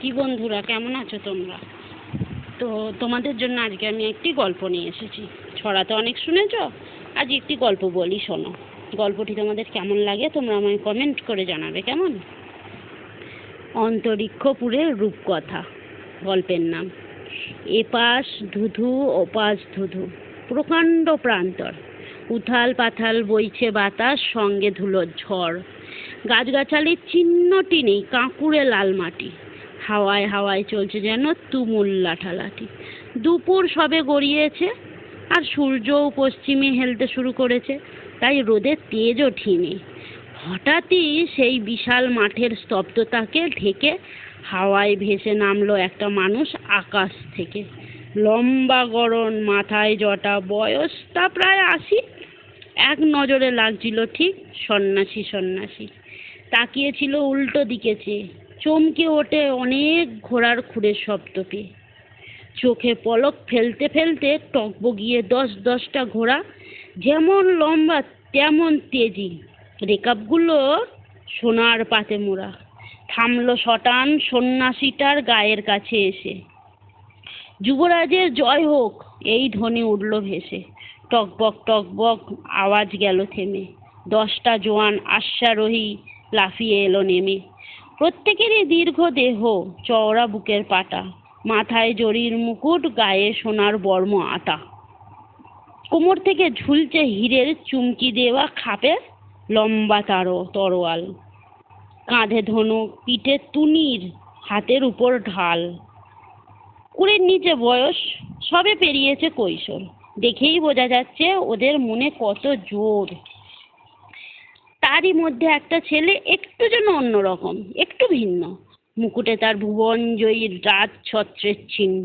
কি বন্ধুরা, কেমন আছো তোমরা? তো তোমাদের জন্য আজকে আমি একটি গল্প নিয়ে এসেছি। ছড়া তো অনেক শুনেছো, আজ একটি গল্প বলি, শোনো। গল্পটি তোমাদের কেমন লাগে তোমরা আমায় কমেন্ট করে জানাবে, কেমন? অন্তরিক্ষপুরের রূপকথা। গল্পের নাম এপাশ ধুধু ওপাশ ধুধু, প্রকাণ্ড প্রান্তর, উথাল পাথাল বইছে বাতাস, সঙ্গে ধুলোর ঝড়। গাছগাছালির চিহ্নটি নেই, কাঁকুড়ে লাল মাটি। হাওয়ায় হাওয়ায় চলছে যেন তুমুল লাঠালাঠি। দুপুর সবে গড়িয়েছে আর সূর্যও পশ্চিমে হেলতে শুরু করেছে, তাই রোদের তেজও ঠিমে। হঠাৎই সেই বিশাল মাঠের স্তব্ধতাকে ঢেকে হাওয়ায় ভেসে নামলো একটা মানুষ আকাশ থেকে। লম্বা গড়ন, মাথায় জটা, বয়সটা প্রায় 80। এক নজরে লাগছিল ঠিক সন্ন্যাসী সন্ন্যাসী। তাকিয়েছিল উল্টো দিকে চেয়ে, চমকে ওঠে অনেক ঘোড়ার খুরের শব্দ পেয়ে। চোখে পলক ফেলতে ফেলতে টগবগিয়ে 10-10টা ঘোড়া, যেমন লম্বা তেমন তেজি, রেকাবগুলো সোনার পাতে মোড়া, থামলো শটান সন্ন্যাসীটার গায়ের কাছে এসে। যুবরাজের জয় হোক, এই ধ্বনি উঠল ভেসে। টকবক টকবক আওয়াজ গেল থেমে। 10টা জোয়ান অশ্বারোহী লাফিয়ে এলো নেমে। প্রত্যেকেরই দীর্ঘ দেহ, চওড়া বুকের পাটা, মাথায় জরির মুকুট, গায়ে সোনার বর্ম আটা। কোমর থেকে ঝুলছে হীরের চুমকি দেওয়া খাপের লম্বা তরোয়াল। কাঁধে ধনুক, পিঠে তুনীর, হাতের উপর ঢাল। কুড়ির নিচে বয়স, সবে পেরিয়েছে কৈশোর। দেখেই বোঝা যাচ্ছে ওদের মনে কত জোর। তারই মধ্যে একটা ছেলে একটু যেন অন্যরকম, একটু ভিন্ন। মুকুটে তার ভুবন জয়ীর রাজছত্রের চিহ্ন।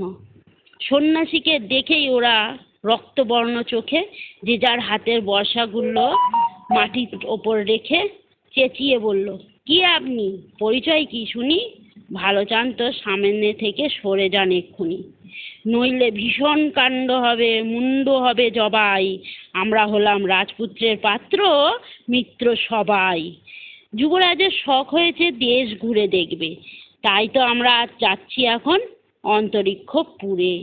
সন্ন্যাসীকে দেখেই ওরা রক্তবর্ণ চোখে যে যার হাতের বর্ষাগুলো মাটির ওপর রেখে চেঁচিয়ে বলল, কি আপনি? পরিচয় কি শুনি? ভালো চান তো সামনে থেকে সরে যান এক্ষুনি, নইলে ভীষণ কাণ্ড হবে, মুন্ড হবে জবাই। আমরা হলাম রাজপুত্রের পাত্র, মিত্র সবাই। যুবরাজের শখ হয়েছে দেশ ঘুরে দেখবে, তাই তো আমরা যাচ্ছি এখন অন্তরিক্ষপুরে।